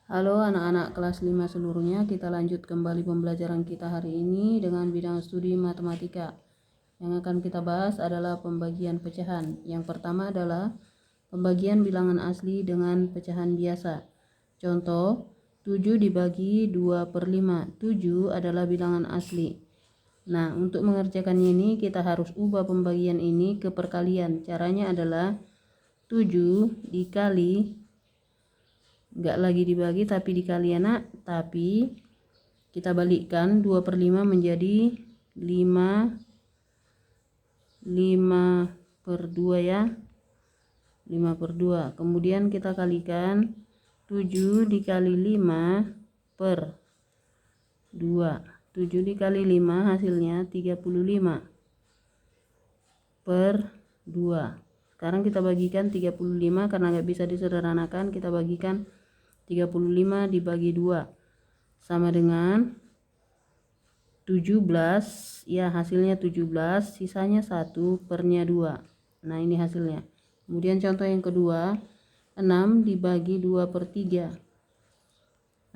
Halo anak-anak kelas 5 seluruhnya, kita lanjut kembali pembelajaran kita hari ini dengan bidang studi matematika. Yang akan kita bahas adalah pembagian pecahan. Yang pertama adalah pembagian bilangan asli dengan pecahan biasa. Contoh, 7 dibagi 2/5. 7 adalah bilangan asli. Nah, untuk mengerjakannya ini kita harus ubah pembagian ini ke perkalian. Caranya adalah 7 dikali, enggak lagi dibagi tapi dikali anak, tapi kita balikkan 2/5 menjadi 5/2 ya, 5/2. Kemudian kita kalikan 7 dikali 5 per 2. 7 dikali 5 hasilnya 35 per 2. Sekarang kita bagikan 35 karena nggak bisa disederhanakan, kita bagikan 35 dibagi 2 sama dengan 17 ya, hasilnya 17, sisanya 1 pernya 2. Nah, ini hasilnya. Kemudian contoh yang kedua, 6 dibagi 2/3.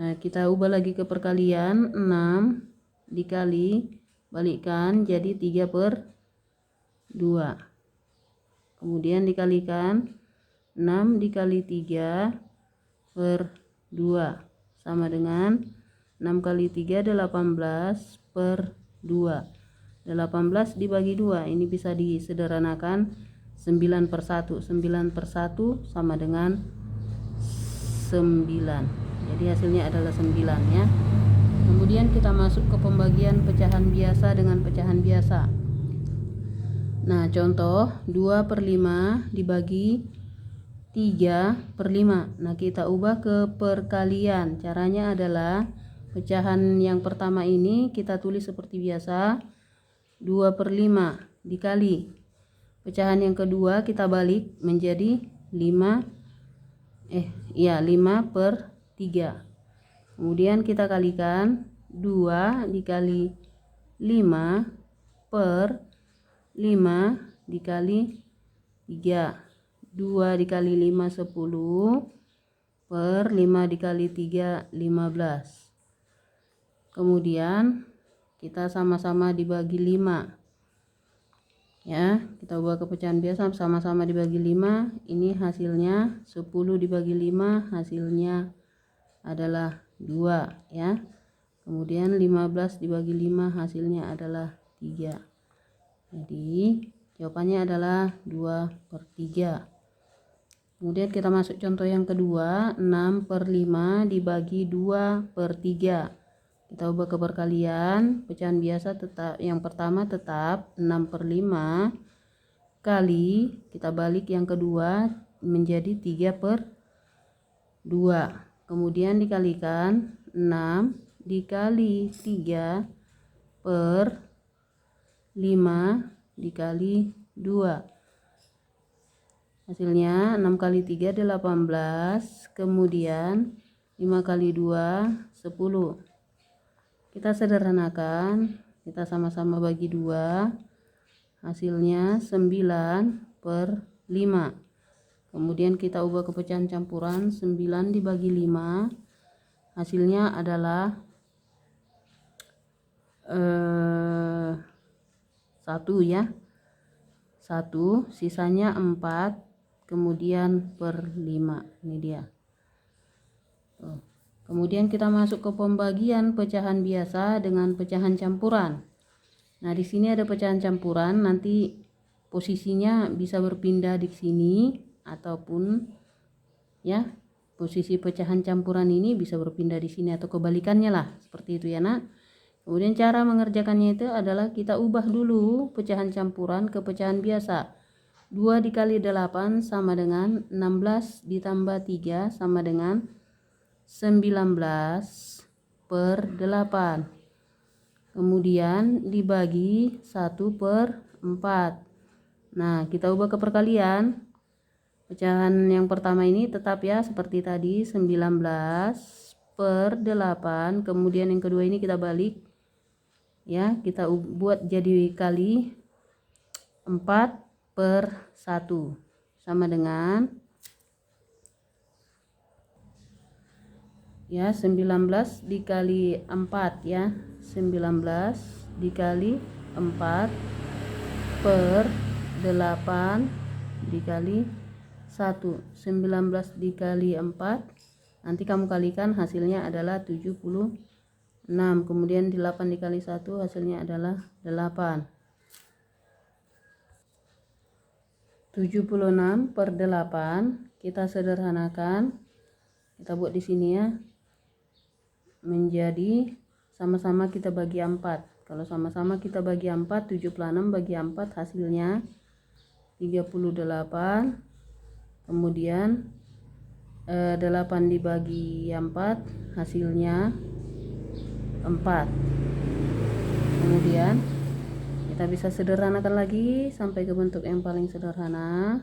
Nah, kita ubah lagi ke perkalian, 6 dikali, balikkan jadi 3/2. Kemudian dikalikan 6 dikali 3/2 sama dengan 6 kali 3 18/2. 18 dibagi 2 ini bisa disederhanakan 9/1. 9/1 sama dengan 9. Jadi hasilnya adalah 9 ya. Kemudian kita masuk ke pembagian pecahan biasa dengan pecahan biasa. Nah, contoh 2/5 dibagi 3/5. Nah, kita ubah ke perkalian. Caranya adalah pecahan yang pertama ini kita tulis seperti biasa, 2/5 dikali. Pecahan yang kedua kita balik menjadi 5/3. Kemudian kita kalikan 2 dikali 5 per 5 dikali 3. 2 dikali 5 10 per 5 dikali 3 15. Kemudian kita sama-sama dibagi 5 ya, kita ubah ke pecahan biasa, sama-sama dibagi 5. Ini hasilnya 10 dibagi 5 hasilnya adalah 2 ya. Kemudian 15 dibagi 5 hasilnya adalah 3. Jadi jawabannya adalah 2/3. Kemudian kita masuk contoh yang kedua, 6/5 dibagi 2/3. Kita ubah ke perkalian, pecahan biasa tetap, yang pertama tetap 6/5 kali, kita balik yang kedua menjadi 3/2. Kemudian dikalikan 6 dikali 3 per 5 dikali 2. Hasilnya 6 kali 3 18, kemudian 5 kali 2 10. Kita sederhanakan, kita sama-sama bagi 2, hasilnya 9/5. Kemudian kita ubah ke pecahan campuran, 9 dibagi 5 hasilnya adalah 1 ya, 1, sisanya 4 kemudian per 5. Ini dia. Kemudian kita masuk ke pembagian pecahan biasa dengan pecahan campuran. Nah, di sini ada pecahan campuran, nanti posisinya bisa berpindah di sini ataupun ya, posisi pecahan campuran ini bisa berpindah di sini atau kebalikannya lah, seperti itu ya nak. Kemudian cara mengerjakannya itu adalah kita ubah dulu pecahan campuran ke pecahan biasa. 2 dikali 8 sama dengan 16 ditambah 3 sama dengan 19/8. Kemudian dibagi 1/4. Nah, kita ubah ke perkalian. Pecahan yang pertama ini tetap ya seperti tadi, 19/8. Kemudian yang kedua ini kita balik ya, kita buat jadi kali 4/1 sama dengan ya, 19 dikali 4 ya, 19 dikali 4 per 8 dikali 1. 19 dikali 4, nanti kamu kalikan hasilnya adalah 76. Kemudian 8 dikali 1 hasilnya adalah 8. 76 per 8 kita sederhanakan, kita buat di sini ya, menjadi sama-sama kita bagi 4. Kalau sama-sama kita bagi 4, 76 bagi 4 hasilnya 38. Kemudian 8 dibagi 4 hasilnya 4. Kemudian kita bisa sederhanakan lagi sampai ke bentuk yang paling sederhana.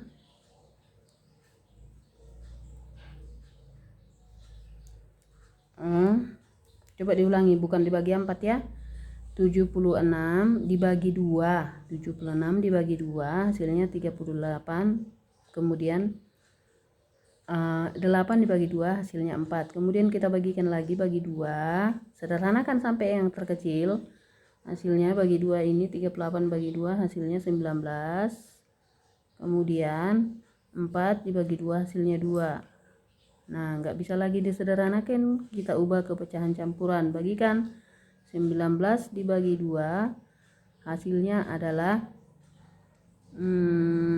Coba diulangi, bukan dibagi 4 ya. 76 dibagi 2, 76 dibagi 2 hasilnya 38. Kemudian 8 dibagi 2 hasilnya 4. Kemudian kita bagikan lagi, bagi 2, sederhanakan sampai yang terkecil. Hasilnya bagi 2 ini 38 bagi 2 hasilnya 19. Kemudian 4 dibagi 2 hasilnya 2. Nah, nggak bisa lagi disederhanakan, kita ubah ke pecahan campuran. Bagikan 19 dibagi 2 hasilnya adalah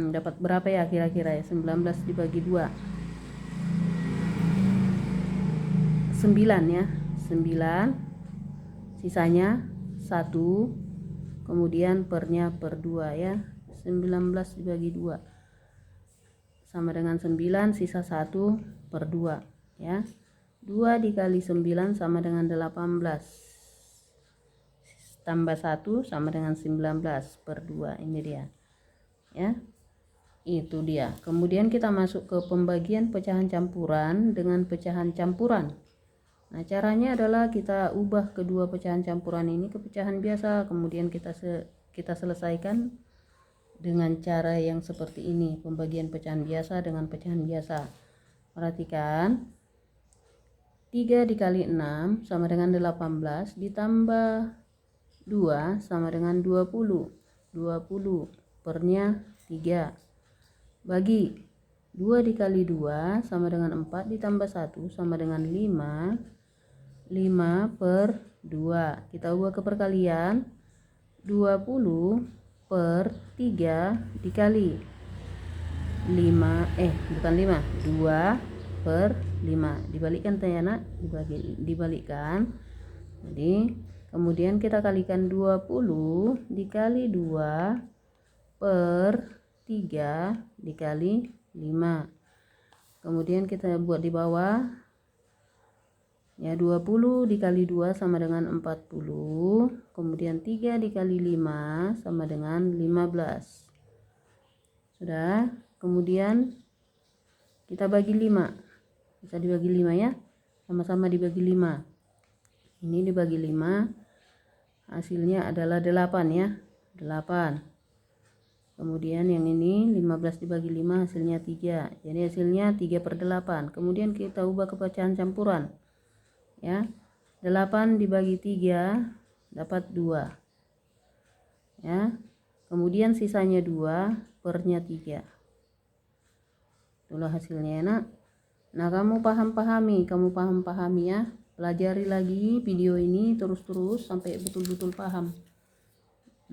dapat berapa ya kira-kira ya? 19 dibagi 2 9 ya, 9, sisanya 1, kemudian pernya per 2 ya. 19 dibagi 2 sama dengan 9, sisa 1 per 2 ya. 2 dikali 9 sama dengan 18, tambah 1 sama dengan 19 per 2. Ini dia ya, itu dia. Kemudian kita masuk ke pembagian pecahan campuran dengan pecahan campuran. Nah, caranya adalah kita ubah kedua pecahan campuran ini ke pecahan biasa, kemudian kita selesaikan dengan cara yang seperti ini, pembagian pecahan biasa dengan pecahan biasa. Perhatikan, 3 dikali 6 sama dengan 18 ditambah 2 sama dengan 20. 20 pernya 3 bagi 2 dikali 2 sama dengan 4 ditambah 1 sama dengan 5. 5 per 2 kita ubah ke perkalian, 20 per 3 dikali 5, bukan 5, 2 per 5, dibalikkan ya nak, dibalikkan. Jadi kemudian kita kalikan 20 dikali 2 per 3 dikali 5. Kemudian kita buat di bawah ya, 20 dikali 2 sama dengan 40, kemudian 3 dikali 5 sama dengan 15. Sudah. Kemudian kita bagi 5, bisa dibagi 5 ya, sama-sama dibagi 5. Ini dibagi 5 hasilnya adalah 8 ya, 8. Kemudian yang ini 15 dibagi 5 hasilnya 3, jadi hasilnya 3 per 8. Kemudian kita ubah ke pecahan campuran ya, 8 dibagi 3 dapat 2 ya, kemudian sisanya 2 pernya 3. Itulah hasilnya ya nak. Nah, kamu pahami ya, pelajari lagi video ini terus sampai betul-betul paham.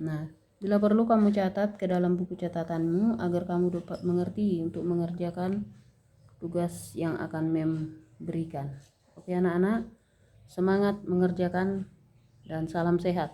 Nah, bila perlu kamu catat ke dalam buku catatanmu agar kamu dapat mengerti untuk mengerjakan tugas yang akan Mem berikan. Oke anak-anak, semangat mengerjakan dan salam sehat.